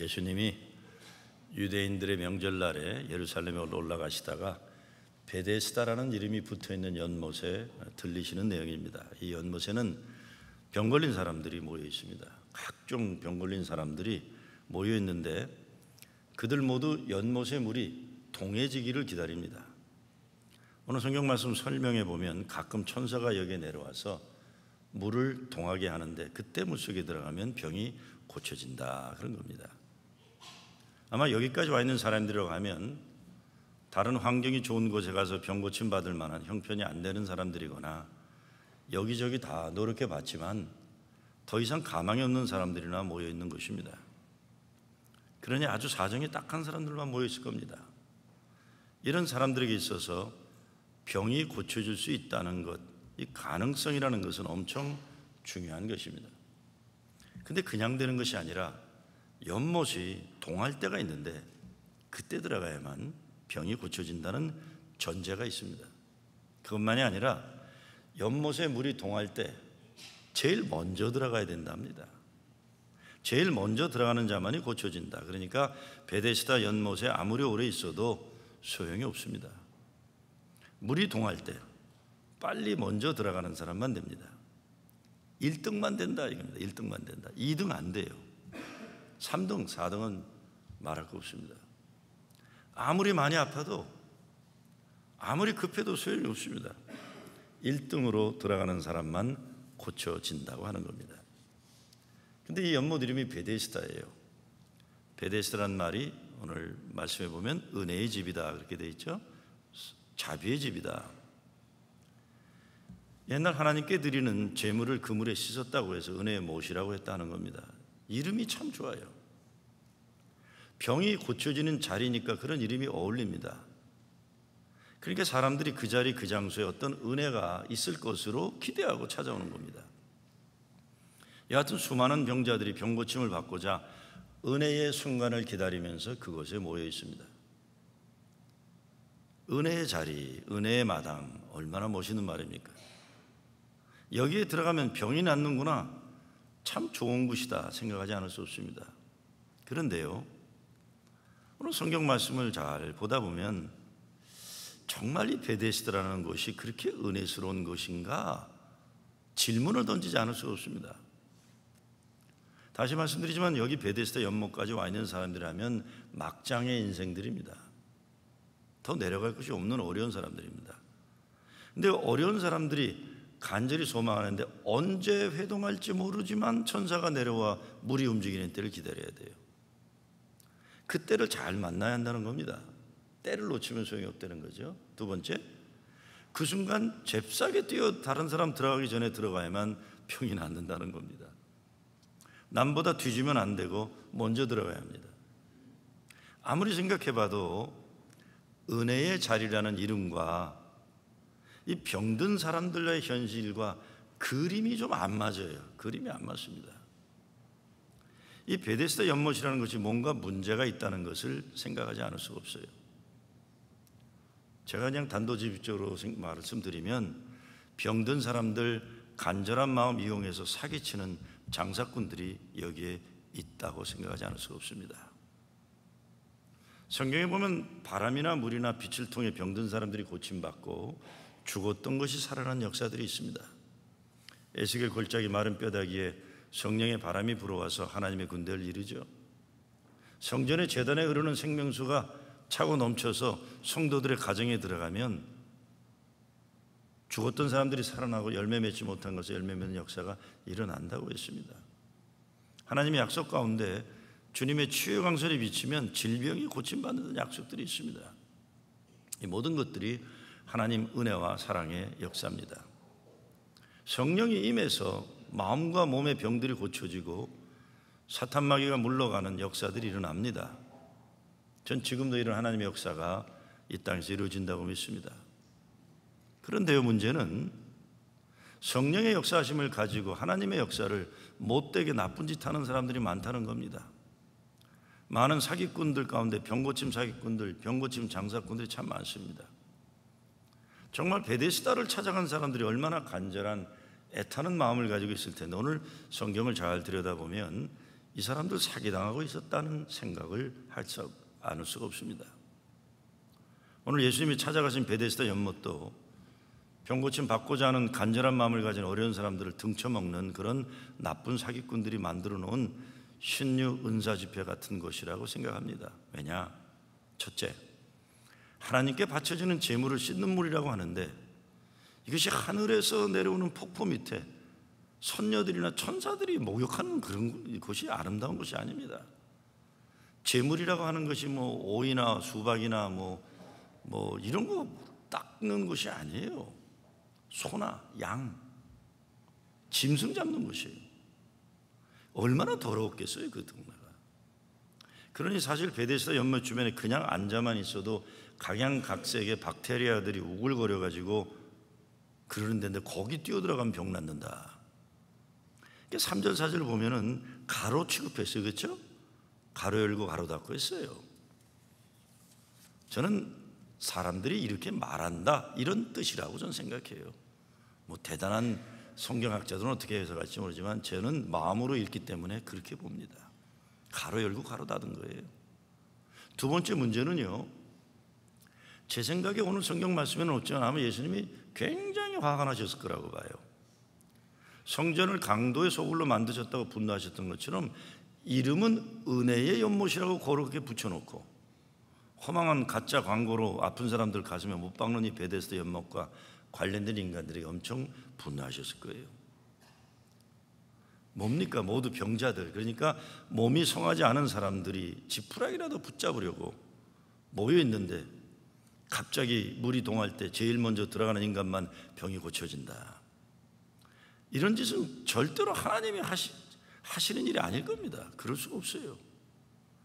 예수님이 유대인들의 명절날에 예루살렘에 올라가시다가 베데스다라는 이름이 붙어있는 연못에 들리시는 내용입니다. 이 연못에는 병 걸린 사람들이 모여 있습니다. 각종 병 걸린 사람들이 모여 있는데 그들 모두 연못의 물이 동해지기를 기다립니다. 오늘 성경 말씀 설명해 보면 가끔 천사가 여기에 내려와서 물을 동하게 하는데 그때 물속에 들어가면 병이 고쳐진다, 그런 겁니다. 아마 여기까지 와 있는 사람들이라고 하면 다른 환경이 좋은 곳에 가서 병 고침 받을 만한 형편이 안 되는 사람들이거나 여기저기 다 노력해 봤지만 더 이상 가망이 없는 사람들이나 모여 있는 것입니다. 그러니 아주 사정이 딱한 사람들만 모여 있을 겁니다. 이런 사람들에게 있어서 병이 고쳐질 수 있다는 것, 이 가능성이라는 것은 엄청 중요한 것입니다. 근데 그냥 되는 것이 아니라 연못이 동할 때가 있는데 그때 들어가야만 병이 고쳐진다는 전제가 있습니다. 그것만이 아니라 연못에 물이 동할 때 제일 먼저 들어가야 된답니다. 제일 먼저 들어가는 자만이 고쳐진다. 그러니까 베데스다 연못에 아무리 오래 있어도 소용이 없습니다. 물이 동할 때 빨리 먼저 들어가는 사람만 됩니다. 1등만 된다 이겁니다. 1등만 된다. 2등 안 돼요. 3등, 4등은 말할 거 없습니다. 아무리 많이 아파도 아무리 급해도 소용이 없습니다. 1등으로 들어가는 사람만 고쳐진다고 하는 겁니다. 근데 이 연못 이름이 베데스다예요. 베데스다란 말이 오늘 말씀해 보면 은혜의 집이다 그렇게 돼 있죠. 자비의 집이다. 옛날 하나님께 드리는 제물을 그물에 씻었다고 해서 은혜의 못이라고 했다는 겁니다. 이름이 참 좋아요. 병이 고쳐지는 자리니까 그런 이름이 어울립니다. 그러니까 사람들이 그 자리 그 장소에 어떤 은혜가 있을 것으로 기대하고 찾아오는 겁니다. 여하튼 수많은 병자들이 병 고침을 받고자 은혜의 순간을 기다리면서 그곳에 모여 있습니다. 은혜의 자리, 은혜의 마당, 얼마나 멋있는 말입니까? 여기에 들어가면 병이 낫는구나, 참 좋은 곳이다 생각하지 않을 수 없습니다. 그런데요, 오늘 성경 말씀을 잘 보다 보면 정말 이 베데스다라는 곳이 그렇게 은혜스러운 것인가 질문을 던지지 않을 수 없습니다. 다시 말씀드리지만 여기 베데스다 연못까지 와 있는 사람들이라면 막장의 인생들입니다. 더 내려갈 것이 없는 어려운 사람들입니다. 근데 어려운 사람들이 간절히 소망하는데 언제 회동할지 모르지만 천사가 내려와 물이 움직이는 때를 기다려야 돼요. 그 때를 잘 만나야 한다는 겁니다. 때를 놓치면 소용이 없다는 거죠. 두 번째, 그 순간 잽싸게 뛰어 다른 사람 들어가기 전에 들어가야만 병이 낫는다는 겁니다. 남보다 뒤지면 안 되고 먼저 들어가야 합니다. 아무리 생각해봐도 은혜의 자리라는 이름과 이 병든 사람들의 현실과 그림이 좀 안 맞아요. 그림이 안 맞습니다. 이 베데스다 연못이라는 것이 뭔가 문제가 있다는 것을 생각하지 않을 수가 없어요. 제가 그냥 단도직입적으로 말씀드리면 병든 사람들 간절한 마음 이용해서 사기치는 장사꾼들이 여기에 있다고 생각하지 않을 수가 없습니다. 성경에 보면 바람이나 물이나 빛을 통해 병든 사람들이 고침받고 죽었던 것이 살아난 역사들이 있습니다. 에스겔 골짜기 마른 뼈다귀에 성령의 바람이 불어와서 하나님의 군대를 이루죠. 성전의 제단에 흐르는 생명수가 차고 넘쳐서 성도들의 가정에 들어가면 죽었던 사람들이 살아나고 열매 맺지 못한 것에 열매 맺는 역사가 일어난다고 했습니다. 하나님의 약속 가운데 주님의 치유 강선이 비치면 질병이 고침받는 약속들이 있습니다. 이 모든 것들이 하나님 은혜와 사랑의 역사입니다. 성령이 임해서 마음과 몸의 병들이 고쳐지고 사탄 마귀가 물러가는 역사들이 일어납니다. 전 지금도 이런 하나님의 역사가 이 땅에서 이루어진다고 믿습니다. 그런데요, 문제는 성령의 역사하심을 가지고 하나님의 역사를 못되게 나쁜 짓 하는 사람들이 많다는 겁니다. 많은 사기꾼들 가운데 병고침 사기꾼들, 병고침 장사꾼들이 참 많습니다. 정말 베데스다를 찾아간 사람들이 얼마나 간절한 애타는 마음을 가지고 있을 텐데 오늘 성경을 잘 들여다보면 이 사람들 사기당하고 있었다는 생각을 할 수 않을 수가 없습니다. 오늘 예수님이 찾아가신 베데스다 연못도 병 고침 받고자 하는 간절한 마음을 가진 어려운 사람들을 등쳐먹는 그런 나쁜 사기꾼들이 만들어 놓은 신유 은사 집회 같은 것이라고 생각합니다. 왜냐? 첫째, 하나님께 바쳐지는 제물을 씻는 물이라고 하는데 이것이 하늘에서 내려오는 폭포 밑에 선녀들이나 천사들이 목욕하는 그런 것이 아름다운 것이 아닙니다. 제물이라고 하는 것이 뭐 오이나 수박이나 뭐 이런 거 닦는 것이 아니에요. 소나 양, 짐승 잡는 것이에요. 얼마나 더러웠겠어요, 그 동네가. 그러니 사실 베데스다 연못 주변에 그냥 앉아만 있어도 각양각색의 박테리아들이 우글거려 가지고 그러는 데인데 거기 뛰어들어가면 병 낫는다. 3절 4절 보면은 가로 취급했어요. 그렇죠? 가로 열고 가로 닫고 했어요. 저는 사람들이 이렇게 말한다 이런 뜻이라고 저는 생각해요. 뭐 대단한 성경학자들은 어떻게 해석할지 모르지만 저는 마음으로 읽기 때문에 그렇게 봅니다. 가로 열고 가로 닫은 거예요. 두 번째 문제는요, 제 생각에 오늘 성경 말씀에는 어쩌면 아마 예수님이 굉장히 화가 나셨을 거라고 봐요. 성전을 강도의 소굴로 만드셨다고 분노하셨던 것처럼 이름은 은혜의 연못이라고 그렇게 붙여놓고 허망한 가짜 광고로 아픈 사람들 가슴에 못 박는 이 베데스다 연못과 관련된 인간들이 엄청 분노하셨을 거예요. 뭡니까? 모두 병자들, 그러니까 몸이 성하지 않은 사람들이 지푸라기라도 붙잡으려고 모여 있는데 갑자기 물이 동할 때 제일 먼저 들어가는 인간만 병이 고쳐진다. 이런 짓은 절대로 하나님이 하시는 일이 아닐 겁니다. 그럴 수가 없어요.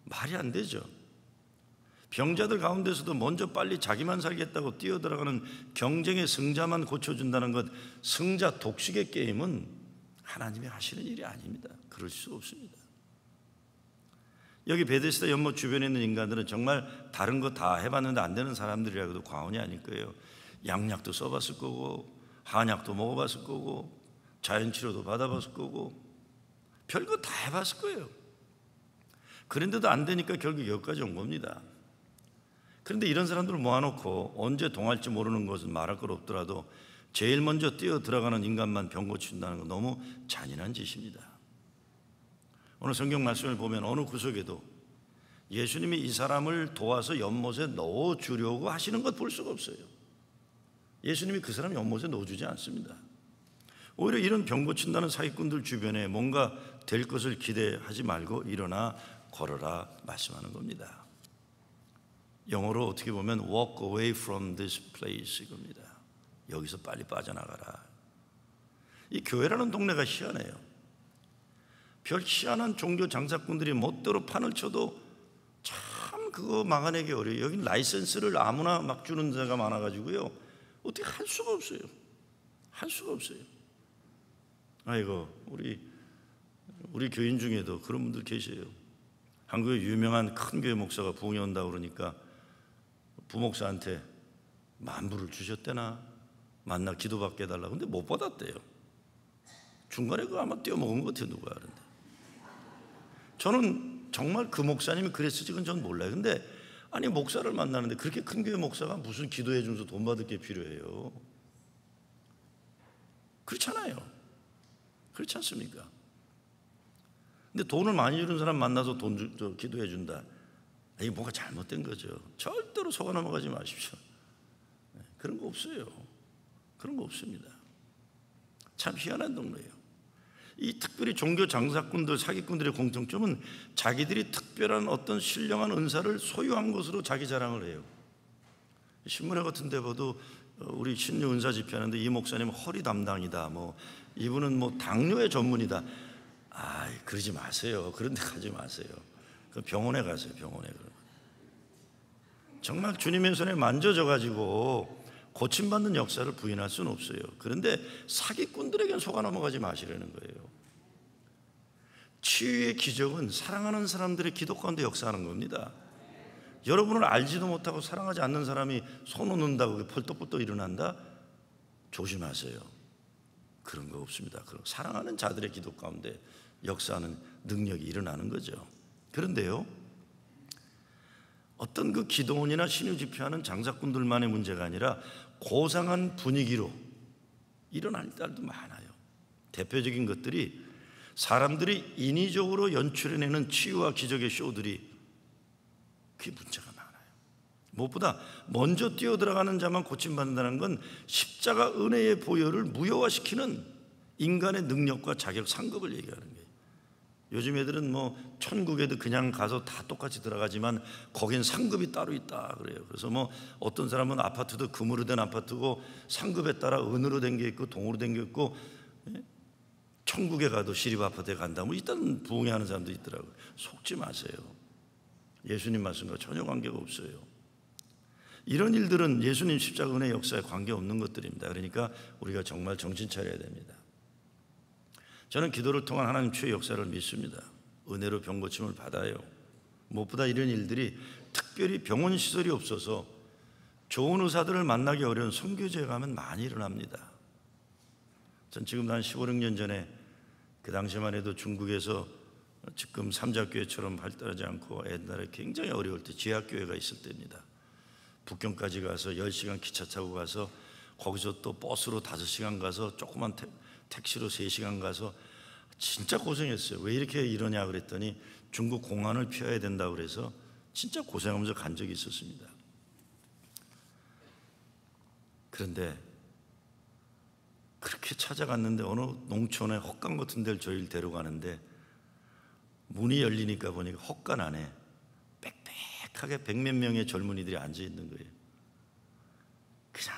말이 안 되죠. 병자들 가운데서도 먼저 빨리 자기만 살겠다고 뛰어들어가는 경쟁의 승자만 고쳐준다는 것, 승자 독식의 게임은 하나님이 하시는 일이 아닙니다. 그럴 수 없습니다. 여기 베데스다 연못 주변에 있는 인간들은 정말 다른 거 다 해봤는데 안 되는 사람들이라고도 과언이 아닐 거예요. 양약도 써봤을 거고 한약도 먹어봤을 거고 자연치료도 받아봤을 거고 별거 다 해봤을 거예요. 그런데도 안 되니까 결국 여기까지 온 겁니다. 그런데 이런 사람들을 모아놓고 언제 동할지 모르는 것은 말할 것 없더라도 제일 먼저 뛰어 들어가는 인간만 병 고친다는 건 너무 잔인한 짓입니다. 오늘 성경 말씀을 보면 어느 구석에도 예수님이 이 사람을 도와서 연못에 넣어주려고 하시는 것 볼 수가 없어요. 예수님이 그 사람 연못에 넣어주지 않습니다. 오히려 이런 병 고친다는 사기꾼들 주변에 뭔가 될 것을 기대하지 말고 일어나 걸어라 말씀하는 겁니다. 영어로 어떻게 보면 walk away from this place 이겁니다. 여기서 빨리 빠져나가라. 이 교회라는 동네가 희한해요. 별 희한한 종교 장사꾼들이 멋대로 판을 쳐도 참 그거 막아내기 어려워요. 여긴 라이센스를 아무나 막 주는 데가 많아가지고요, 어떻게 할 수가 없어요. 할 수가 없어요. 아이고, 우리 교인 중에도 그런 분들 계세요. 한국의 유명한 큰 교회 목사가 부흥에 온다고 그러니까 부목사한테 만불을 주셨대나 만나 기도받게 해달라고. 근데 못 받았대요. 중간에 그거 아마 떼어먹은 것 같아요. 누가. 그런데 저는 정말 그 목사님이 그랬을지 그건 전 몰라요. 근데 아니, 목사를 만나는데 그렇게 큰 교회 목사가 무슨 기도해 주면서 돈 받을 게 필요해요? 그렇잖아요. 그렇지 않습니까? 근데 돈을 많이 주는 사람 만나서 기도해 준다. 이게 뭔가 잘못된 거죠. 절대로 속아 넘어가지 마십시오. 그런 거 없어요. 그런 거 없습니다. 참 희한한 동네예요. 이 특별히 종교 장사꾼들, 사기꾼들의 공통점은 자기들이 특별한 어떤 신령한 은사를 소유한 것으로 자기 자랑을 해요. 신문회 같은 데 봐도 우리 신유 은사 집회하는데 이 목사님은 허리 담당이다, 이분은 당뇨의 전문이다. 그러지 마세요. 그런 데 가지 마세요. 그 병원에 가세요. 병원에. 정말 주님의 손에 만져져 가지고 고침받는 역사를 부인할 수는 없어요. 그런데 사기꾼들에게는 속아 넘어가지 마시라는 거예요. 치유의 기적은 사랑하는 사람들의 기도 가운데 역사하는 겁니다. 여러분을 알지도 못하고 사랑하지 않는 사람이 손 놓는다고 펄떡펄떡 일어난다? 조심하세요. 그런 거 없습니다. 사랑하는 자들의 기도 가운데 역사하는 능력이 일어나는 거죠. 그런데요, 어떤 그 기도원이나 신유 집회하는 장사꾼들만의 문제가 아니라 고상한 분위기로 일어날 때도 많아요. 대표적인 것들이 사람들이 인위적으로 연출해내는 치유와 기적의 쇼들이 그게 문제가 많아요. 무엇보다 먼저 뛰어들어가는 자만 고침받는다는 건 십자가 은혜의 보혈을 무효화시키는 인간의 능력과 자격, 상급을 얘기하는 거예요. 요즘 애들은 뭐 천국에도 그냥 가서 다 똑같이 들어가지만 거긴 상급이 따로 있다 그래요. 그래서 뭐 어떤 사람은 아파트도 금으로 된 아파트고 상급에 따라 은으로 된 게 있고 동으로 된 게 있고, 천국에 가도 시립 아파트에 간다면 일단 부흥회하는 사람도 있더라고요. 속지 마세요. 예수님 말씀과 전혀 관계가 없어요. 이런 일들은 예수님 십자가 은혜 역사에 관계없는 것들입니다. 그러니까 우리가 정말 정신 차려야 됩니다. 저는 기도를 통한 하나님 최의 역사를 믿습니다. 은혜로 병 고침을 받아요. 무엇보다 이런 일들이 특별히 병원 시설이 없어서 좋은 의사들을 만나기 어려운 선교지에 가면 많이 일어납니다. 전 지금 한 15, 16년 전에 그 당시만 해도 중국에서 지금 삼자교회처럼 발달하지 않고 옛날에 굉장히 어려울 때 지하교회가 있을 때입니다. 북경까지 가서 10시간 기차 타고 가서 거기서 또 버스로 5시간 가서 조그만 택시로 3시간 가서 진짜 고생했어요. 왜 이렇게 이러냐 그랬더니 중국 공안을 피해야 된다고 그래서 진짜 고생하면서 간 적이 있었습니다. 그런데 그렇게 찾아갔는데 어느 농촌에 헛간 같은 데를 저희를 데려가는데 문이 열리니까 보니까 헛간 안에 빽빽하게 100몇 명의 젊은이들이 앉아 있는 거예요. 그냥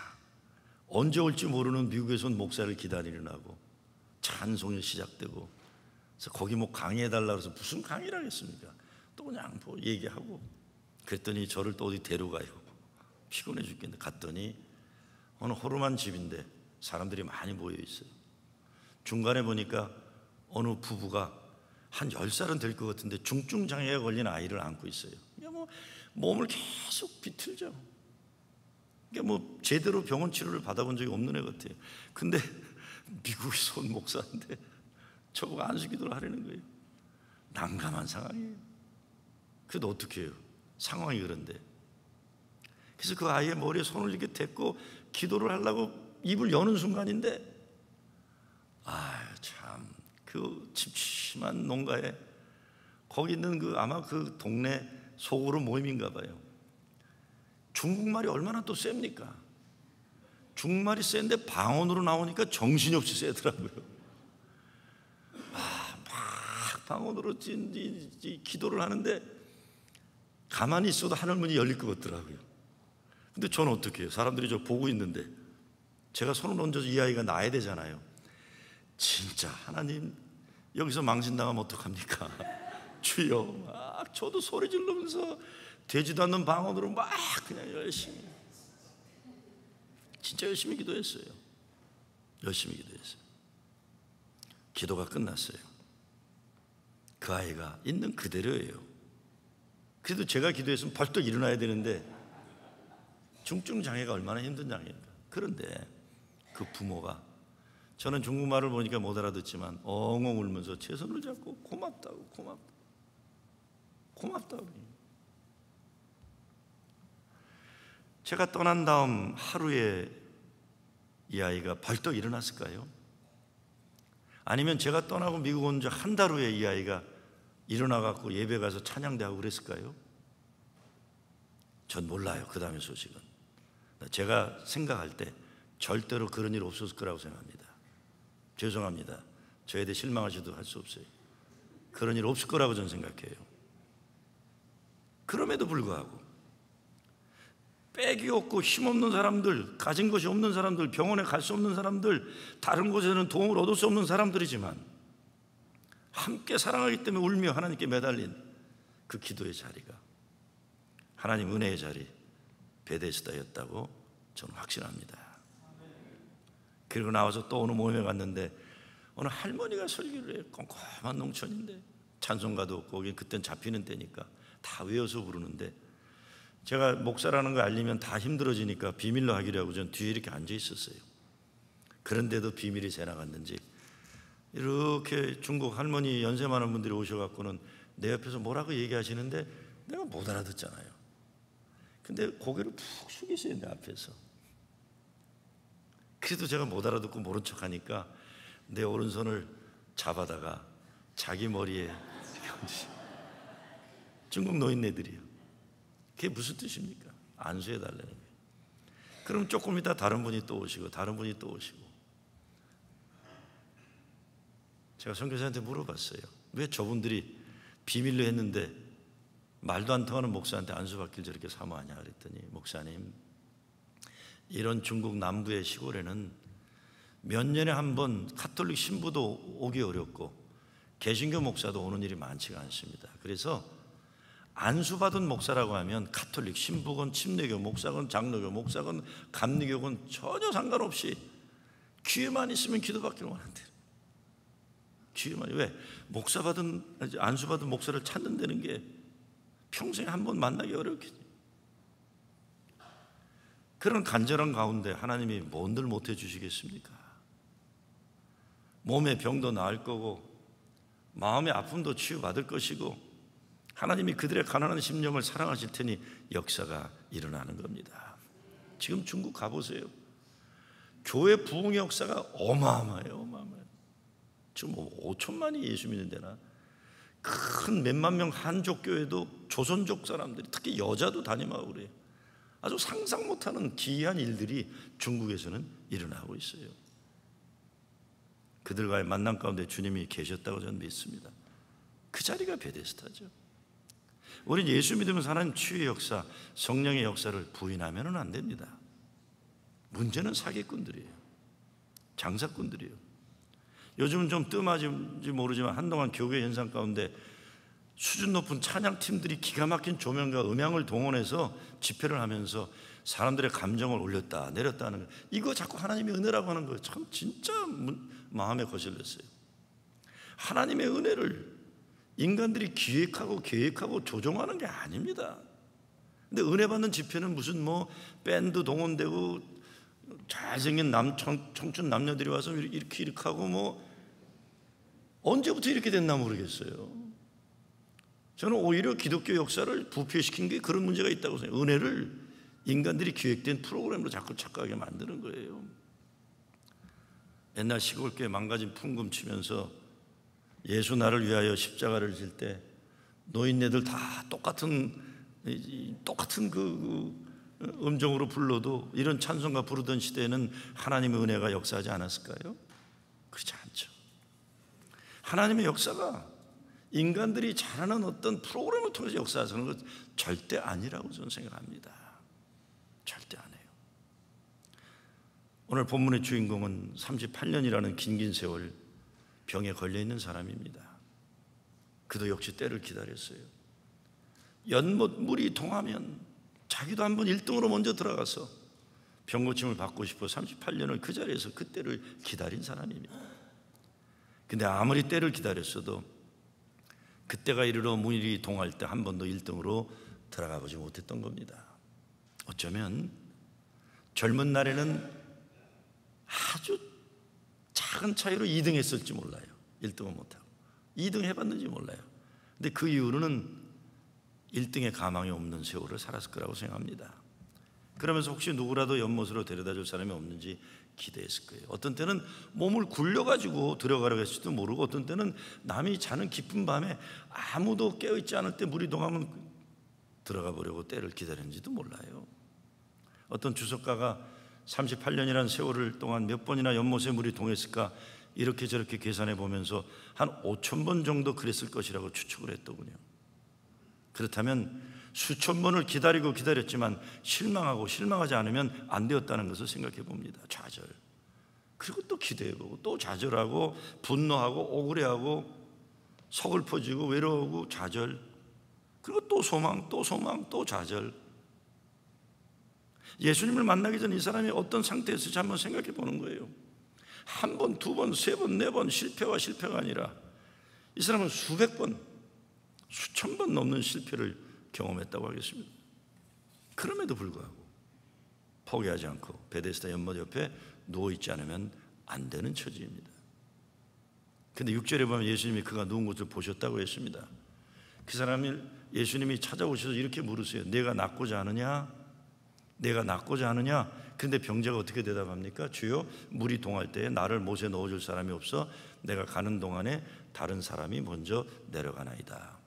언제 올지 모르는 미국에서 온 목사를 기다리려고 찬송이 시작되고, 그래서 거기 뭐 강의해달라고 해서 무슨 강의를 하겠습니까? 또 그냥 뭐 얘기하고, 그랬더니 저를 또 어디 데려가요. 피곤해 죽겠는데 갔더니 어느 호름한 집인데 사람들이 많이 모여 있어요. 중간에 보니까 어느 부부가 한 10살은 될 것 같은데 중증 장애가 걸린 아이를 안고 있어요. 그러니까 뭐 몸을 계속 비틀죠. 그러니까 뭐 제대로 병원 치료를 받아본 적이 없는 애 같아요. 근데 미국에서 온 목사인데 저거 안수기도를 하려는 거예요. 난감한 상황이에요. 그래도 어떻게 해요? 상황이 그런데. 그래서 그 아이의 머리에 손을 이렇게 댔고 기도를 하려고 입을 여는 순간인데, 참 그 침침한 농가에 거기 있는 그 아마 그 동네 소그룹 모임인가 봐요. 중국말이 얼마나 또 셉니까? 중국말이 센데 방언으로 나오니까 정신이 없이 세더라고요. 막 방언으로 기도를 하는데 가만히 있어도 하늘문이 열릴 것 같더라고요. 근데 저는 어떻게 해요? 사람들이 저 보고 있는데 제가 손을 얹어서 이 아이가 나야 되잖아요. 진짜 하나님 여기서 망신당하면 어떡합니까? 주여, 막 저도 소리 지르면서 되지도 않는 방언으로 막 그냥 열심히, 진짜 열심히 기도했어요. 열심히 기도했어요. 기도가 끝났어요. 그 아이가 있는 그대로예요. 그래도 제가 기도했으면 벌떡 일어나야 되는데 중증 장애가 얼마나 힘든 장애인가. 그런데 그 부모가, 저는 중국말을 보니까 못 알아듣지만 엉엉 울면서 제 손을 잡고 고맙다고, 고맙다고. 제가 떠난 다음 하루에 이 아이가 벌떡 일어났을까요? 아니면 제가 떠나고 미국 온 지 한 달 후에 이 아이가 일어나갖고 예배 가서 찬양대하고 그랬을까요? 전 몰라요. 그 다음의 소식은. 제가 생각할 때 절대로 그런 일 없었을 거라고 생각합니다. 죄송합니다. 저에 대해 실망하셔도 할 수 없어요. 그런 일 없을 거라고 저는 생각해요. 그럼에도 불구하고 빽이 없고 힘없는 사람들, 가진 것이 없는 사람들, 병원에 갈 수 없는 사람들, 다른 곳에는 도움을 얻을 수 없는 사람들이지만 함께 사랑하기 때문에 울며 하나님께 매달린 그 기도의 자리가 하나님 은혜의 자리 베데스다였다고 저는 확신합니다. 그리고 나와서 또 어느 모임에 갔는데 어느 할머니가 설교를 해요. 꼼꼼한 농촌인데 찬송가도 없고 거기 그땐 잡히는 때니까 다 외워서 부르는데, 제가 목사라는 걸 알리면 다 힘들어지니까 비밀로 하기로 하고 전 뒤에 이렇게 앉아 있었어요. 그런데도 비밀이 새나갔는지 이렇게 중국 할머니 연세 많은 분들이 오셔갖고는 내 옆에서 뭐라고 얘기하시는데 내가 못 알아듣잖아요. 근데 고개를 푹 숙이세요, 내 앞에서. 그래도 제가 못 알아듣고 모른 척하니까 내 오른손을 잡아다가 자기 머리에 중국 노인네들이요. 그게 무슨 뜻입니까? 안수해달라는 거예요. 그럼 조금 이따 다른 분이 또 오시고 다른 분이 또 오시고. 제가 선교사한테 물어봤어요. 왜 저분들이 비밀로 했는데 말도 안 통하는 목사한테 안수받길 저렇게 사모하냐 그랬더니, 목사님, 이런 중국 남부의 시골에는 몇 년에 한 번 가톨릭 신부도 오기 어렵고 개신교 목사도 오는 일이 많지가 않습니다. 그래서 안수받은 목사라고 하면 가톨릭 신부건 침례교 목사건 장로교 목사건 감리교건 전혀 상관없이 기회만 있으면 기도받기를 원한대요. 기회만. 왜? 안수받은 목사를 찾는다는 게 평생에 한 번 만나기 어렵겠지. 그런 간절한 가운데 하나님이 뭔들 못해 주시겠습니까? 몸의 병도 나을 거고 마음의 아픔도 치유받을 것이고 하나님이 그들의 가난한 심령을 사랑하실 테니 역사가 일어나는 겁니다. 지금 중국 가보세요. 교회 부흥의 역사가 어마어마해요. 어마어마해요. 지금 5천만이 예수 믿는 데나 큰 몇만 명 한족 교회도 조선족 사람들이 특히 여자도 담임하고 그래요. 아주 상상 못하는 기이한 일들이 중국에서는 일어나고 있어요. 그들과의 만남 가운데 주님이 계셨다고 저는 믿습니다. 그 자리가 베데스다죠. 우리는 예수 믿으면서 하나님 치유의 역사, 성령의 역사를 부인하면 안 됩니다. 문제는 사기꾼들이에요. 장사꾼들이에요. 요즘은 좀 뜸하지 모르지만 한동안 교회 현상 가운데 수준 높은 찬양팀들이 기가 막힌 조명과 음향을 동원해서 집회를 하면서 사람들의 감정을 올렸다 내렸다 하는 거예요. 이거 자꾸 하나님의 은혜라고 하는 거예요. 참 진짜 마음에 거슬렸어요. 하나님의 은혜를 인간들이 기획하고 계획하고 조종하는 게 아닙니다. 근데 은혜 받는 집회는 무슨 밴드 동원되고 잘생긴 청춘 남녀들이 와서 이렇게 하고 언제부터 이렇게 됐나 모르겠어요. 저는 오히려 기독교 역사를 부패시킨 게 그런 문제가 있다고 생각해요. 은혜를 인간들이 기획된 프로그램으로 자꾸 착각하게 만드는 거예요. 옛날 시골교회 망가진 풍금 치면서 예수 나를 위하여 십자가를 질 때 노인네들 다 똑같은 그 음정으로 불러도 이런 찬송가 부르던 시대에는 하나님의 은혜가 역사하지 않았을까요? 그렇지 않죠. 하나님의 역사가 인간들이 잘하는 어떤 프로그램을 통해서 역사하는 것 절대 아니라고 저는 생각합니다. 절대 아니에요. 오늘 본문의 주인공은 38년이라는 긴 세월 병에 걸려있는 사람입니다. 그도 역시 때를 기다렸어요. 연못 물이 동하면 자기도 한번 1등으로 먼저 들어가서 병고침을 받고 싶어 38년을 그 자리에서 그 때를 기다린 사람입니다. 근데 아무리 때를 기다렸어도 그때가 이르러 물이 동할 때 한 번도 1등으로 들어가 보지 못했던 겁니다. 어쩌면 젊은 날에는 아주 작은 차이로 2등 했을지 몰라요. 1등은 못하고 2등 해봤는지 몰라요. 근데 그 이후로는 1등의 가망이 없는 세월을 살았을 거라고 생각합니다. 그러면서 혹시 누구라도 연못으로 데려다 줄 사람이 없는지 기대했을 거예요. 어떤 때는 몸을 굴려가지고 들어가려고 했을지도 모르고 어떤 때는 남이 자는 깊은 밤에 아무도 깨어있지 않을 때 물이 동하면 들어가 보려고 때를 기다렸는지도 몰라요. 어떤 주석가가 38년이라는 세월을 동안 몇 번이나 연못에 물이 동했을까 이렇게 저렇게 계산해 보면서 한 5,000번 정도 그랬을 것이라고 추측을 했더군요. 그렇다면 수천 번을 기다렸지만 실망하지 않으면 안 되었다는 것을 생각해 봅니다. 좌절. 그리고 또 기대해보고 또 좌절하고 분노하고 억울해하고 서글퍼지고 외로우고 좌절. 그리고 또 소망 또 좌절. 예수님을 만나기 전 이 사람이 어떤 상태였을지 한번 생각해 보는 거예요. 한 번, 두 번, 세 번, 네 번 실패가 아니라 이 사람은 수백 번, 수천 번 넘는 실패를 경험했다고 하겠습니다. 그럼에도 불구하고 포기하지 않고 베데스다 연못 옆에 누워있지 않으면 안 되는 처지입니다. 근데 6절에 보면 예수님이 그가 누운 것을 보셨다고 했습니다. 그 사람이 예수님이 찾아오셔서 이렇게 물으세요. 내가 낫고자 하느냐? 내가 낫고자 하느냐? 그런데 병자가 어떻게 대답합니까? 주여, 물이 동할 때에 나를 못에 넣어줄 사람이 없어 내가 가는 동안에 다른 사람이 먼저 내려가나이다.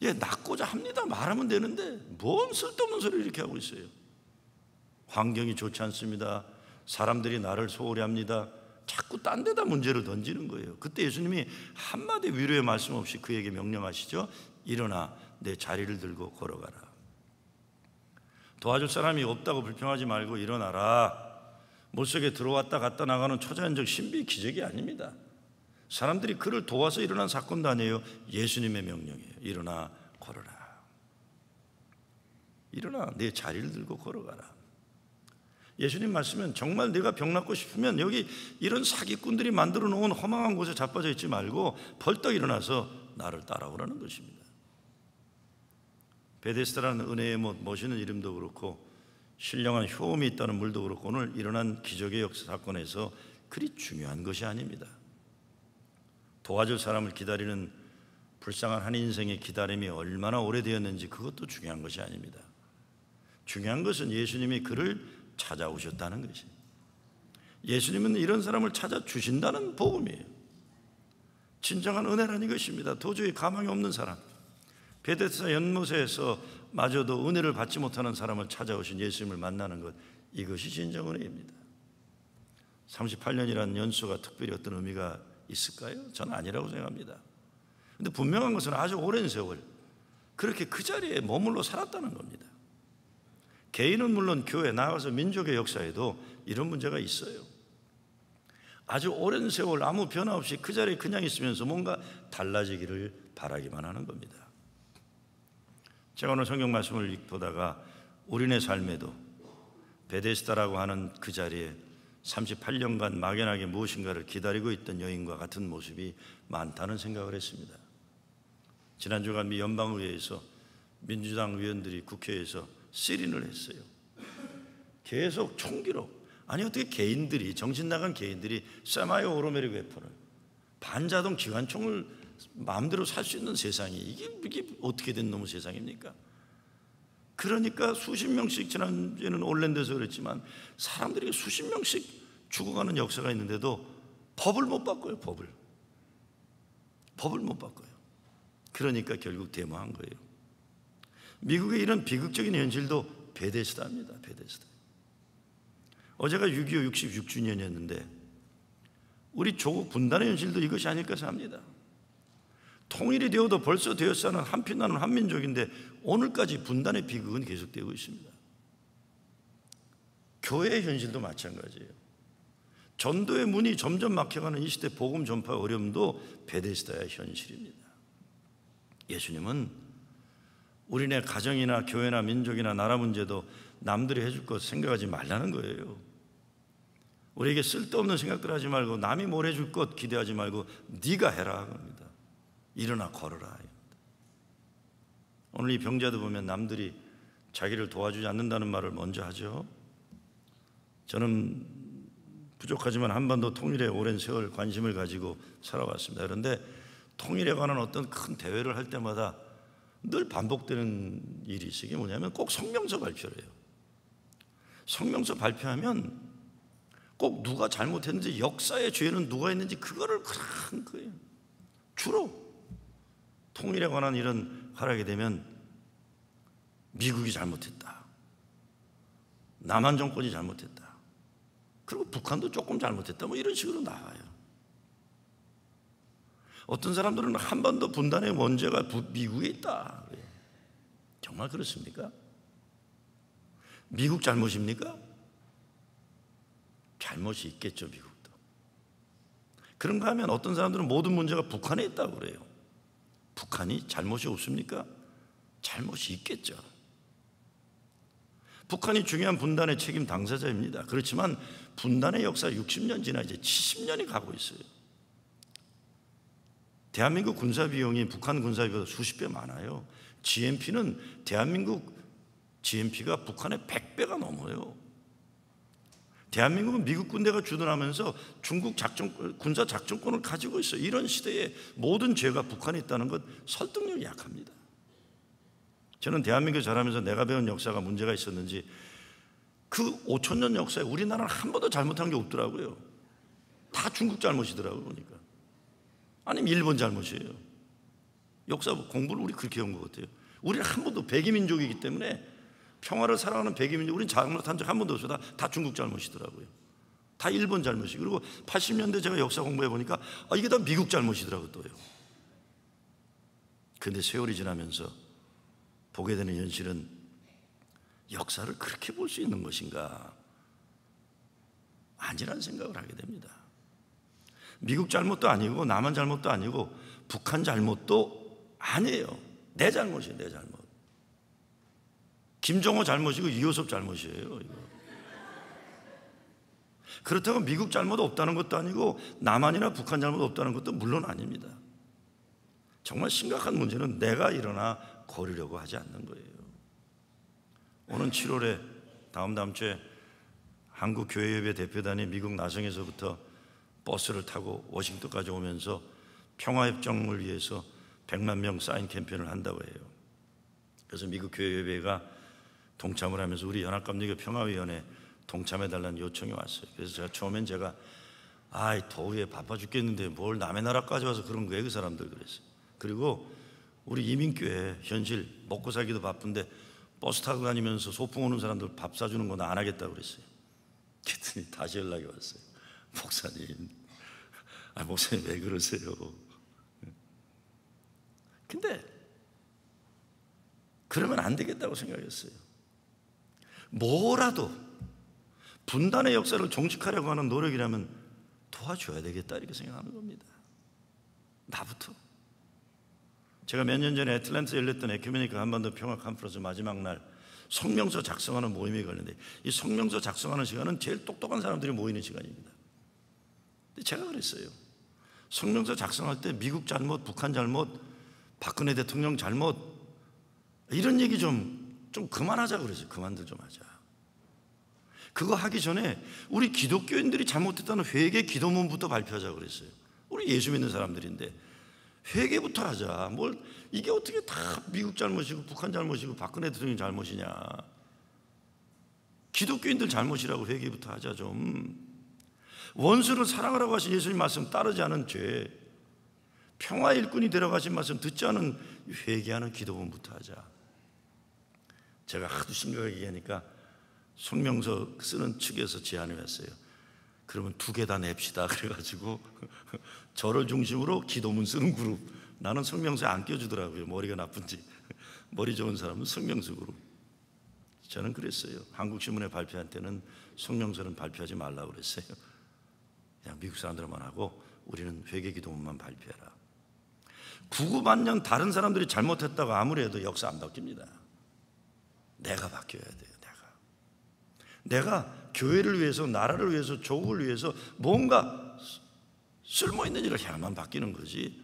예, 낫고자 합니다. 말하면 되는데 뭔 쓸데없는 소리를 이렇게 하고 있어요. 환경이 좋지 않습니다. 사람들이 나를 소홀히 합니다. 자꾸 딴 데다 문제를 던지는 거예요. 그때 예수님이 한마디 위로의 말씀 없이 그에게 명령하시죠. 일어나 내 자리를 들고 걸어가라. 도와줄 사람이 없다고 불평하지 말고 일어나라. 물속에 들어왔다 갔다 나가는 초자연적 신비 기적이 아닙니다. 사람들이 그를 도와서 일어난 사건도 아니에요. 예수님의 명령이에요. 일어나 걸어라. 일어나 내 자리를 들고 걸어가라. 예수님 말씀은 정말 내가 병 낫고 싶으면 여기 이런 사기꾼들이 만들어 놓은 허망한 곳에 자빠져 있지 말고 벌떡 일어나서 나를 따라오라는 것입니다. 베데스다라는 은혜의 못, 멋있는 이름도 그렇고 신령한 효험이 있다는 물도 그렇고 오늘 일어난 기적의 역사 사건에서 그리 중요한 것이 아닙니다. 도와줄 사람을 기다리는 불쌍한 한 인생의 기다림이 얼마나 오래되었는지 그것도 중요한 것이 아닙니다. 중요한 것은 예수님이 그를 찾아오셨다는 것이에요. 예수님은 이런 사람을 찾아주신다는 복음이에요. 진정한 은혜란 이것입니다. 도저히 가망이 없는 사람, 베데스다 연못에서 마저도 은혜를 받지 못하는 사람을 찾아오신 예수님을 만나는 것, 이것이 진정 은혜입니다. 38년이라는 연수가 특별히 어떤 의미가 있을까요? 저는 아니라고 생각합니다. 그런데 분명한 것은 아주 오랜 세월 그렇게 그 자리에 머물러 살았다는 겁니다. 개인은 물론 교회 나아가서 민족의 역사에도 이런 문제가 있어요. 아주 오랜 세월 아무 변화 없이 그 자리에 그냥 있으면서 뭔가 달라지기를 바라기만 하는 겁니다. 제가 오늘 성경 말씀을 보다가 우리네 삶에도 베데스다라고 하는 그 자리에 38년간 막연하게 무엇인가를 기다리고 있던 여인과 같은 모습이 많다는 생각을 했습니다. 지난주간 미 연방의회에서 민주당 의원들이 국회에서 시린을 했어요. 계속 총기로, 아니 어떻게 개인들이, 정신 나간 개인들이 세마이어 오토매틱 웨폰을, 반자동 기관총을 마음대로 살 수 있는 세상이 이게 어떻게 된 놈의 세상입니까? 그러니까 수십 명씩, 지난주에는 올랜도에서 그랬지만 사람들이 수십 명씩 죽어가는 역사가 있는데도 법을 못 바꿔요. 법을 못 바꿔요. 그러니까 결국 데모한 거예요. 미국의 이런 비극적인 현실도 베데스다입니다. 베데스다. 어제가 6.25 66주년이었는데 우리 조국 분단의 현실도 이것이 아닐까 생각합니다. 통일이 되어도 벌써 되었사는 한편 나는 한민족인데 오늘까지 분단의 비극은 계속되고 있습니다. 교회의 현실도 마찬가지예요. 전도의 문이 점점 막혀가는 이 시대 복음 전파 어려움도 베데스다의 현실입니다. 예수님은 우리네 가정이나 교회나 민족이나 나라 문제도 남들이 해줄 것 생각하지 말라는 거예요. 우리에게 쓸데없는 생각들 하지 말고 남이 뭘 해줄 것 기대하지 말고 네가 해라 합니다. 일어나 걸어라. 오늘 이 병자도 보면 남들이 자기를 도와주지 않는다는 말을 먼저 하죠. 저는 부족하지만 한반도 통일에 오랜 세월 관심을 가지고 살아왔습니다. 그런데 통일에 관한 어떤 큰 대회를 할 때마다 늘 반복되는 일이 있어요. 이게 뭐냐면 꼭 성명서 발표를 해요. 성명서 발표하면 꼭 누가 잘못했는지, 역사의 죄는 누가 했는지 그거를 한 거예요. 주로 통일에 관한 이런 하락이 되면 미국이 잘못했다, 남한 정권이 잘못했다, 그리고 북한도 조금 잘못했다, 뭐 이런 식으로 나와요. 어떤 사람들은 한반도 분단의 원죄가 미국에 있다. 정말 그렇습니까? 미국 잘못입니까? 잘못이 있겠죠, 미국도. 그런가 하면 어떤 사람들은 모든 문제가 북한에 있다고 그래요. 북한이 잘못이 없습니까? 잘못이 있겠죠. 북한이 중요한 분단의 책임 당사자입니다. 그렇지만 분단의 역사 60년 지나 이제 70년이 가고 있어요. 대한민국 군사비용이 북한 군사비보다 수십 배 많아요. GNP는 대한민국 GNP가 북한의 100배가 넘어요. 대한민국은 미국 군대가 주둔하면서 중국 군사 작전권을 가지고 있어요. 이런 시대에 모든 죄가 북한에 있다는 것 설득력이 약합니다. 저는 대한민국 자라면서 내가 배운 역사가 문제가 있었는지 그 5,000년 역사에 우리나라는 한 번도 잘못한 게 없더라고요. 다 중국 잘못이더라고요. 보니까. 아니면 일본 잘못이에요. 역사 공부를 우리 그렇게 한 것 같아요. 우리는 한 번도 백이민족이기 때문에 평화를 사랑하는 백이민족, 우리는 잘못한 적 한 번도 없어요. 다 중국 잘못이더라고요. 다 일본 잘못이. 그리고 80년대 제가 역사 공부해 보니까 이게 다 미국 잘못이더라고요. 또요. 그런데 세월이 지나면서 보게 되는 현실은 역사를 그렇게 볼 수 있는 것인가? 아니라는 생각을 하게 됩니다. 미국 잘못도 아니고 남한 잘못도 아니고 북한 잘못도 아니에요. 내 잘못이에요. 내 잘못. 김정호 잘못이고 이효섭 잘못이에요. 이거. 그렇다고 미국 잘못 없다는 것도 아니고 남한이나 북한 잘못 없다는 것도 물론 아닙니다. 정말 심각한 문제는 내가 일어나 고르려고 하지 않는 거예요. 오는 7월에 다음 주에 한국교회협회 대표단이 미국 나성에서부터 버스를 타고 워싱턴까지 오면서 평화협정을 위해서 100만 명 사인 캠페인을 한다고 해요. 그래서 미국 교회협회가 동참을 하면서 우리 연합감리교 평화위원회 동참해달라는 요청이 왔어요. 그래서 처음엔 제가 더위에 바빠 죽겠는데 뭘 남의 나라까지 와서 그런 거예요, 그 사람들 그랬어요. 그리고 우리 이민교회 현실 먹고 살기도 바쁜데 버스 타고 다니면서 소풍 오는 사람들 밥 사주는 건 안 하겠다고 그랬어요. 그랬더니 다시 연락이 왔어요. 목사님 왜 그러세요? 근데 그러면 안 되겠다고 생각했어요. 뭐라도 분단의 역사를 종식하려고 하는 노력이라면 도와줘야 되겠다 이렇게 생각하는 겁니다. 나부터. 제가 몇 년 전에 애틀랜타에 열렸던 에큐메니카 한반도 평화 컨퍼런스 마지막 날 성명서 작성하는 모임에 걸렸는데 이 성명서 작성하는 시간은 제일 똑똑한 사람들이 모이는 시간입니다. 근데 제가 그랬어요. 성명서 작성할 때 미국 잘못, 북한 잘못, 박근혜 대통령 잘못 이런 얘기 좀 그만하자 그랬어요. 그만들 좀 하자. 그거 하기 전에 우리 기독교인들이 잘못했다는 회개 기도문부터 발표하자 그랬어요. 우리 예수 믿는 사람들인데 회개부터 하자. 이게 어떻게 다 미국 잘못이고 북한 잘못이고 박근혜 대통령 잘못이냐. 기독교인들 잘못이라고 회개부터 하자 좀. 원수를 사랑하라고 하신 예수님 말씀 따르지 않은 죄, 평화 일꾼이 되려가신 말씀 듣지 않은 회개하는 기도문부터 하자. 제가 하도 심각하게 얘기하니까 성명서 쓰는 측에서 제안을 했어요. 그러면 2개 다 냅시다. 그래가지고 저를 중심으로 기도문 쓰는 그룹. 나는 성명서에 안 껴주더라고요. 머리가 나쁜지. 머리 좋은 사람은 성명서 그룹. 저는 그랬어요. 한국신문에 발표할 때는 성명서는 발표하지 말라고 그랬어요. 그냥 미국 사람들만 하고 우리는 회개기도문만 발표해라. 99만년 다른 사람들이 잘못했다고 아무리 해도 역사 안 바뀝니다. 내가 바뀌어야 돼요. 내가 교회를 위해서, 나라를 위해서, 조국을 위해서 뭔가 쓸모있는 일을 해야만 바뀌는 거지.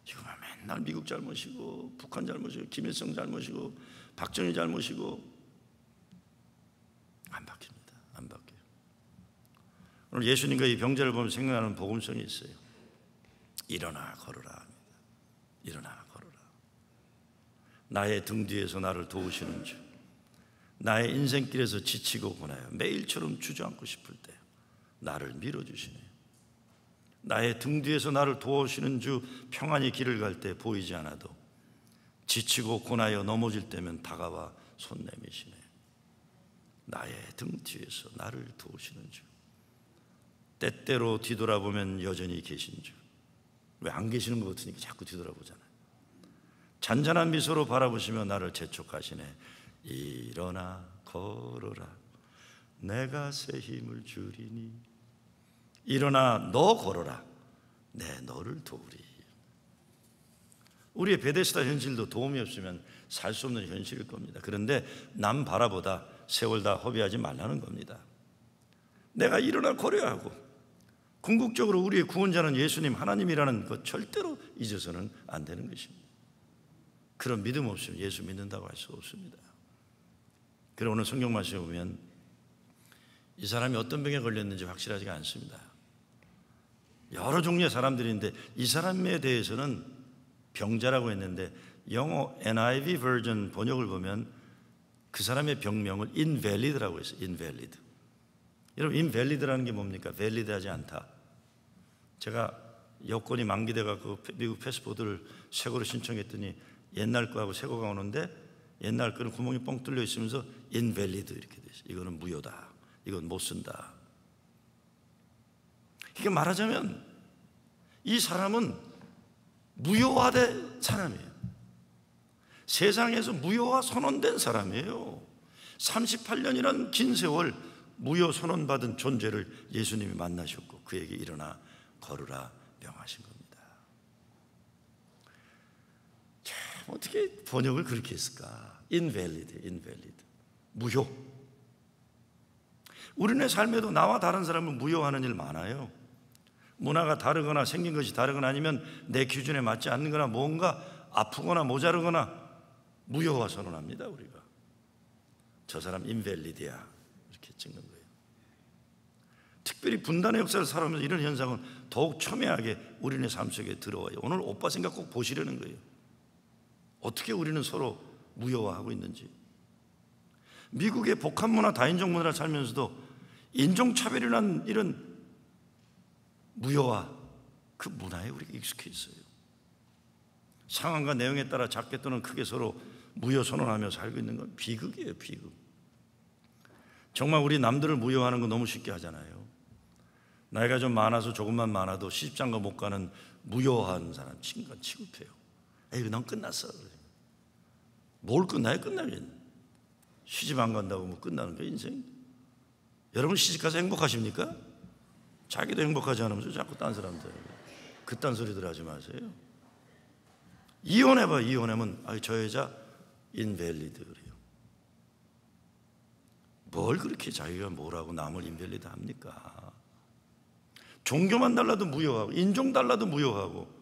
이거만 맨날 미국 잘못이고 북한 잘못이고 김일성 잘못이고 박정희 잘못이고 안 바뀝니다. 안 바뀌어요. 오늘 예수님과 이 병자를 보면 생각나는 복음성이 있어요. 일어나 걸어라 합니다. 일어나 걸어라. 나의 등 뒤에서 나를 도우시는 주, 나의 인생길에서 지치고 고나요 매일처럼 주저앉고 싶을 때 나를 밀어주시네. 나의 등 뒤에서 나를 도우시는 주, 평안히 길을 갈 때 보이지 않아도 지치고 고나여 넘어질 때면 다가와 손 내미시네. 나의 등 뒤에서 나를 도우시는 주, 때때로 뒤돌아보면 여전히 계신 주. 왜 안 계시는 것 같으니까 자꾸 뒤돌아보잖아요. 잔잔한 미소로 바라보시며 나를 재촉하시네. 일어나 걸어라 내가 새 힘을 주리니. 일어나 너 걸어라 내 너를 도우리. 우리의 베데스다 현실도 도움이 없으면 살 수 없는 현실일 겁니다. 그런데 남 바라보다 세월 다 허비하지 말라는 겁니다. 내가 일어나 걸어야 하고 궁극적으로 우리의 구원자는 예수님 하나님이라는 것 절대로 잊어서는 안 되는 것입니다. 그런 믿음 없으면 예수 믿는다고 할 수 없습니다. 그리고 오늘 성경 말씀에 보면 이 사람이 어떤 병에 걸렸는지 확실하지가 않습니다. 여러 종류의 사람들인데 이 사람에 대해서는 병자라고 했는데 영어 NIV 버전 번역을 보면 그 사람의 병명을 invalid라고 했어요. invalid. 여러분 invalid라는 게 뭡니까? valid하지 않다. 제가 여권이 만기돼 갖고 미국 패스포드를 새 거로 신청했더니 옛날 거하고 새 거가 오는데 옛날 거는 구멍이 뻥 뚫려 있으면서 invalid 이렇게 돼 있어요. 이거는 무효다. 이건 못 쓴다. 이게 말하자면 이 사람은 무효화된 사람이에요. 세상에서 무효화 선언된 사람이에요. 38년이라는 긴 세월 무효 선언받은 존재를 예수님이 만나셨고 그에게 일어나 걸으라 명하신 겁니다. 참 어떻게 번역을 그렇게 했을까? invalid. 무효. 우리네 삶에도 나와 다른 사람은 무효하는 일 많아요. 문화가 다르거나 생긴 것이 다르거나 아니면 내 기준에 맞지 않는 거나 뭔가 아프거나 모자르거나 무효화 선언합니다. 우리가 저 사람 인벨리드야 이렇게 찍는 거예요. 특별히 분단의 역사를 살아오면서 이런 현상은 더욱 첨예하게 우리네 삶 속에 들어와요. 오늘 오빠 생각 꼭 보시려는 거예요. 어떻게 우리는 서로 무효화하고 있는지. 미국의 복합문화 다인종 문화를 살면서도 인종차별이라는 이런 무효화 그 문화에 우리가 익숙해 있어요. 상황과 내용에 따라 작게 또는 크게 서로 무효 선언하며 살고 있는 건 비극이에요. 비극. 정말 우리 남들을 무효하는 거 너무 쉽게 하잖아요. 나이가 좀 많아서 조금만 많아도 시집장가 못 가는 무효한 사람 친구가 취급해요. 에이 넌 끝났어. 뭘 끝나요? 끝나긴 시집 안 간다고 뭐 끝나는 거야 인생? 여러분 시집가서 행복하십니까? 자기도 행복하지 않으면서 자꾸 딴 사람들 그딴 소리들 하지 마세요. 이혼해봐. 이혼하면 저 여자 인벨리드 그래요. 뭘 그렇게 자기가 뭐라고 남을 인벨리드 합니까? 종교만 달라도 무효하고 인종 달라도 무효하고.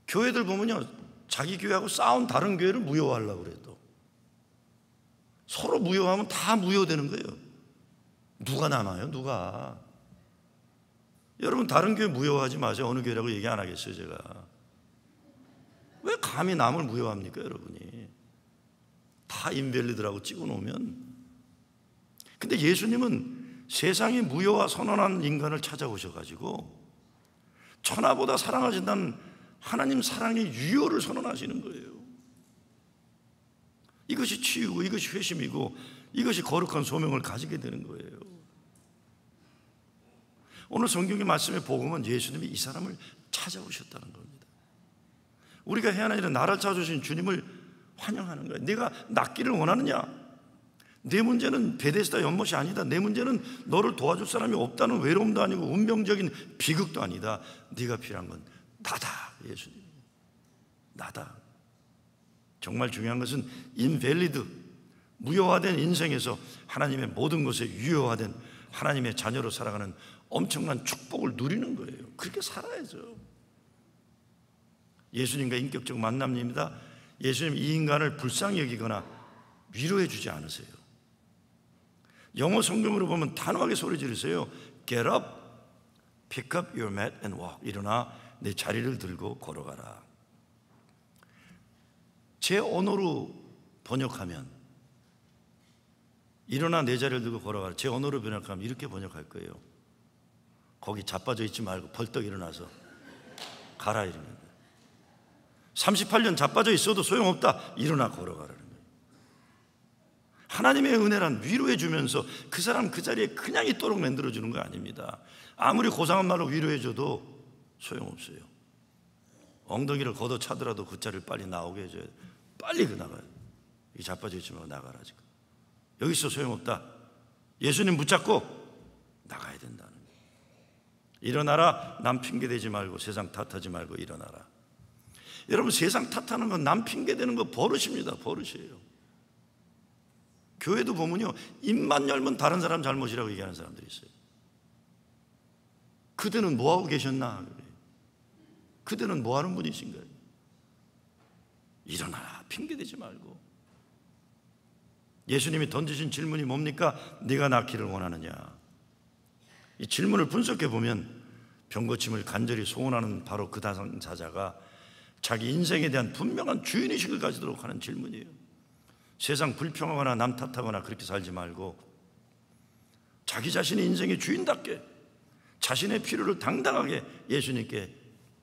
교회들 보면요 자기 교회하고 싸운 다른 교회를 무효하려고 그래요. 또 서로 무효하면 다 무효되는 거예요. 누가 남아요? 누가? 여러분 다른 교회 무효하지 마세요. 어느 교회라고 얘기 안 하겠어요 제가. 왜 감히 남을 무효합니까 여러분이? 다 인벨리드라고 찍어놓으면. 근데 예수님은 세상이 무효화 선언한 인간을 찾아오셔가지고 천하보다 사랑하신다는 하나님 사랑의 유효를 선언하시는 거예요. 이것이 치유고 이것이 회심이고 이것이 거룩한 소명을 가지게 되는 거예요. 오늘 성경의 말씀의 복음은 예수님이 이 사람을 찾아오셨다는 겁니다. 우리가 해야 하는 일은 나를 찾아주신 주님을 환영하는 거예요. 네가 낫기를 원하느냐? 내 문제는 베데스다 연못이 아니다. 내 문제는 너를 도와줄 사람이 없다는 외로움도 아니고 운명적인 비극도 아니다. 네가 필요한 건 나다. 예수님 나다. 정말 중요한 것은 인벨리드 무효화된 인생에서 하나님의 모든 것에 유효화된 하나님의 자녀로 살아가는 엄청난 축복을 누리는 거예요. 그렇게 살아야죠. 예수님과 인격적 만남입니다. 예수님 이 인간을 불쌍히 여기거나 위로해 주지 않으세요. 영어 성경으로 보면 단호하게 소리 지르세요. Get up, pick up your mat and walk. 일어나 내 자리를 들고 걸어가라. 제 언어로 번역하면 일어나 내 자리를 들고 걸어가라. 제 언어로 번역하면 이렇게 번역할 거예요. 거기 자빠져 있지 말고 벌떡 일어나서 가라 이러는 거예요. 38년 자빠져 있어도 소용없다. 일어나 걸어가라는 거예요. 하나님의 은혜란 위로해 주면서 그 사람 그 자리에 그냥 있도록 만들어주는 거 아닙니다. 아무리 고상한 말로 위로해 줘도 소용없어요. 엉덩이를 걷어차더라도 그 자리를 빨리 나오게 해줘야 돼요. 빨리 나가요. 이 자빠져 있지 말고 나가라 지금. 여기 있어 소용없다. 예수님 붙잡고 나가야 된다는 거예요. 일어나라. 남 핑계대지 말고 세상 탓하지 말고 일어나라. 여러분 세상 탓하는 건 남 핑계대는 거 버릇입니다. 버릇이에요. 교회도 보면요 입만 열면 다른 사람 잘못이라고 얘기하는 사람들이 있어요. 그대는 뭐하고 계셨나? 그대는 뭐하는 분이신가요? 일어나라. 핑계대지 말고. 예수님이 던지신 질문이 뭡니까? 네가 낫기를 원하느냐? 이 질문을 분석해 보면 병고침을 간절히 소원하는 바로 그 당사자가 자기 인생에 대한 분명한 주인의식을 가지도록 하는 질문이에요. 세상 불평하거나 남 탓하거나 그렇게 살지 말고 자기 자신의 인생의 주인답게 자신의 필요를 당당하게 예수님께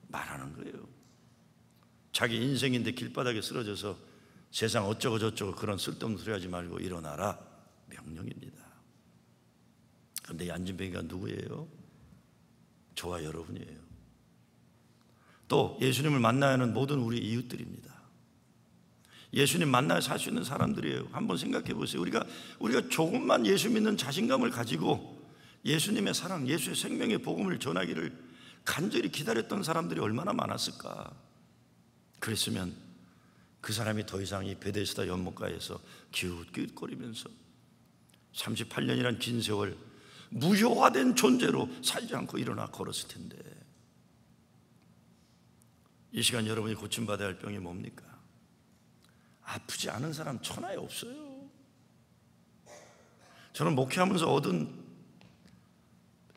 말하는 거예요. 자기 인생인데 길바닥에 쓰러져서 세상 어쩌고 저쩌고 그런 쓸데없는 소리 하지 말고 일어나라, 명령입니다. 그런데 이 안진뱅이가 누구예요? 저와 여러분이에요. 또 예수님을 만나야 하는 모든 우리 이웃들입니다. 예수님 만나야 살 수 있는 사람들이에요. 한번 생각해 보세요. 우리가 조금만 예수 믿는 자신감을 가지고 예수님의 사랑, 예수의 생명의 복음을 전하기를 간절히 기다렸던 사람들이 얼마나 많았을까. 그랬으면 그 사람이 더 이상 이 베데스다 연못가에서 기웃기웃거리면서 38년이란 긴 세월 무효화된 존재로 살지 않고 일어나 걸었을 텐데, 이 시간 여러분이 고침받아야 할 병이 뭡니까? 아프지 않은 사람 천하에 없어요. 저는 목회하면서 얻은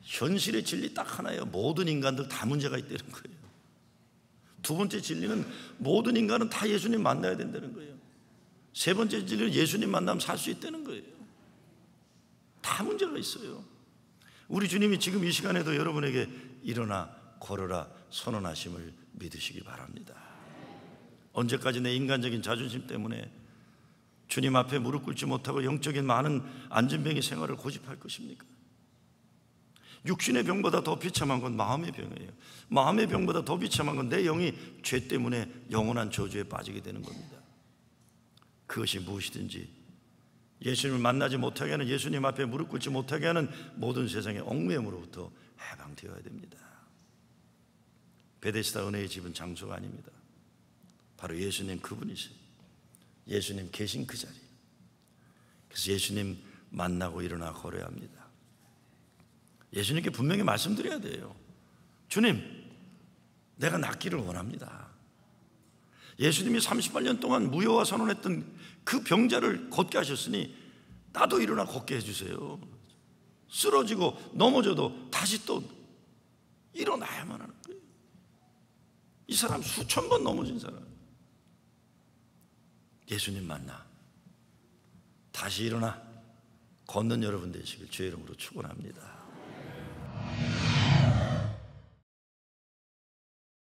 현실의 진리 딱 하나예요. 모든 인간들 다 문제가 있다는 거예요. 두 번째 진리는 모든 인간은 다 예수님 만나야 된다는 거예요. 세 번째 진리는 예수님 만나면 살 수 있다는 거예요. 다 문제가 있어요. 우리 주님이 지금 이 시간에도 여러분에게 일어나 걸어라 선언하심을 믿으시기 바랍니다. 언제까지 내 인간적인 자존심 때문에 주님 앞에 무릎 꿇지 못하고 영적인 많은 안진뱅이 생활을 고집할 것입니까? 육신의 병보다 더 비참한 건 마음의 병이에요. 마음의 병보다 더 비참한 건 내 영이 죄 때문에 영원한 저주에 빠지게 되는 겁니다. 그것이 무엇이든지 예수님을 만나지 못하게 하는, 예수님 앞에 무릎 꿇지 못하게 하는 모든 세상의 얽매임으로부터 해방되어야 됩니다. 베데스다 은혜의 집은 장소가 아닙니다. 바로 예수님 그분이세요. 예수님 계신 그 자리. 그래서 예수님 만나고 일어나 걸어야 합니다. 예수님께 분명히 말씀드려야 돼요. 주님, 내가 낫기를 원합니다. 예수님이 38년 동안 무효화 선언했던 그 병자를 걷게 하셨으니 나도 일어나 걷게 해주세요. 쓰러지고 넘어져도 다시 또 일어나야만 하는 거예요. 이 사람 수천 번 넘어진 사람. 예수님 만나 다시 일어나 걷는 여러분 되시길 주의 이름으로 축원합니다.